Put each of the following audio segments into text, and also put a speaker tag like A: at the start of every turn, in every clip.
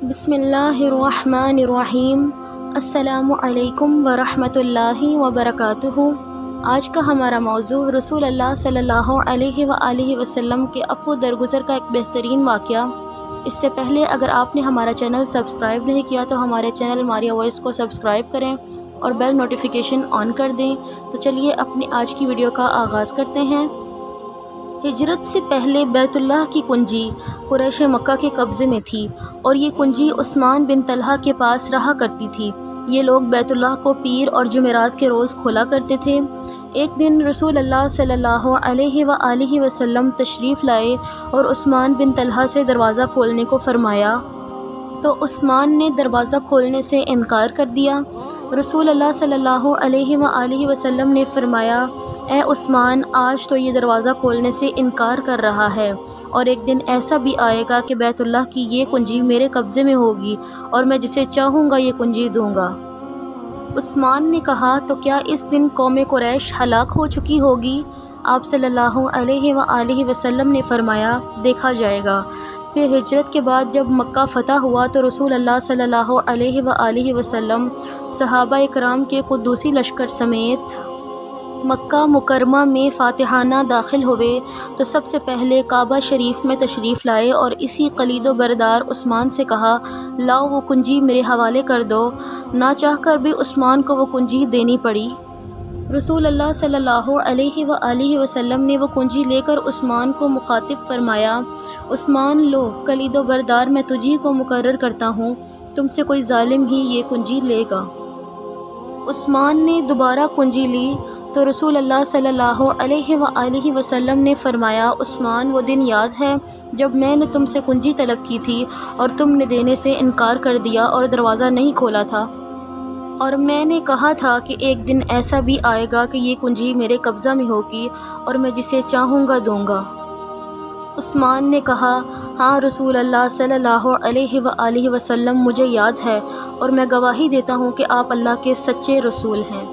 A: بسم اللہ الرحمن الرحیم۔ السلام علیکم ورحمۃ اللہ وبرکاتہ۔ آج کا ہمارا موضوع رسول اللہ صلی اللہ علیہ وآلہ وسلم کے عفو درگزر کا ایک بہترین واقعہ۔ اس سے پہلے اگر آپ نے ہمارا چینل سبسکرائب نہیں کیا تو ہمارے چینل ماریا وائس کو سبسکرائب کریں اور بیل نوٹیفیکیشن آن کر دیں۔ تو چلیے اپنی آج کی ویڈیو کا آغاز کرتے ہیں۔ ہجرت سے پہلے بیت اللہ کی کنجی قریش مکہ کے قبضے میں تھی اور یہ کنجی عثمان بن طلحہ کے پاس رہا کرتی تھی۔ یہ لوگ بیت اللہ کو پیر اور جمعرات کے روز کھولا کرتے تھے۔ ایک دن رسول اللہ صلی اللہ علیہ وآلہ وسلم تشریف لائے اور عثمان بن طلحہ سے دروازہ کھولنے کو فرمایا تو عثمان نے دروازہ کھولنے سے انکار کر دیا۔ رسول اللہ صلی اللہ علیہ وآلہ وسلم نے فرمایا، اے عثمان، آج تو یہ دروازہ کھولنے سے انکار کر رہا ہے اور ایک دن ایسا بھی آئے گا کہ بیت اللہ کی یہ کنجی میرے قبضے میں ہوگی اور میں جسے چاہوں گا یہ کنجی دوں گا۔ عثمان نے کہا، تو کیا اس دن قوم قریش ہلاک ہو چکی ہوگی؟ آپ صلی اللہ علیہ وآلہ وسلم نے فرمایا، دیکھا جائے گا۔ پھر ہجرت کے بعد جب مکہ فتح ہوا تو رسول اللہ صلی اللہ علیہ وآلہ وسلم صحابہ اکرام کے قدوسی لشکر سمیت مکہ مکرمہ میں فاتحانہ داخل ہوئے تو سب سے پہلے کعبہ شریف میں تشریف لائے اور اسی قلید و بردار عثمان سے کہا، لاؤ وہ کنجی میرے حوالے کر دو۔ نہ چاہ کر بھی عثمان کو وہ کنجی دینی پڑی۔ رسول اللہ صلی اللہ علیہ وآلہ وسلم نے وہ کنجی لے کر عثمان کو مخاطب فرمایا، عثمان، لو، کلید و بردار میں تجھی کو مقرر کرتا ہوں، تم سے کوئی ظالم ہی یہ کنجی لے گا۔ عثمان نے دوبارہ کنجی لی تو رسول اللہ صلی اللہ علیہ وآلہ وسلم نے فرمایا، عثمان، وہ دن یاد ہے جب میں نے تم سے کنجی طلب کی تھی اور تم نے دینے سے انکار کر دیا اور دروازہ نہیں کھولا تھا، اور میں نے کہا تھا کہ ایک دن ایسا بھی آئے گا کہ یہ کنجی میرے قبضہ میں ہوگی اور میں جسے چاہوں گا دوں گا۔ عثمان نے کہا، ہاں رسول اللہ صلی اللہ علیہ وآلہ وسلم، مجھے یاد ہے اور میں گواہی دیتا ہوں کہ آپ اللہ کے سچے رسول ہیں۔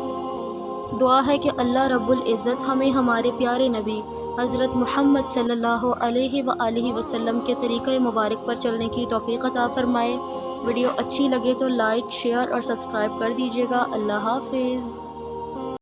A: دعا ہے کہ اللہ رب العزت ہمیں ہمارے پیارے نبی حضرت محمد صلی اللہ علیہ وآلہ وسلم کے طریقہ مبارک پر چلنے کی توفیق عطا فرمائے۔ ویڈیو اچھی لگے تو لائک، شیئر اور سبسکرائب کر دیجیے گا۔ اللہ حافظ۔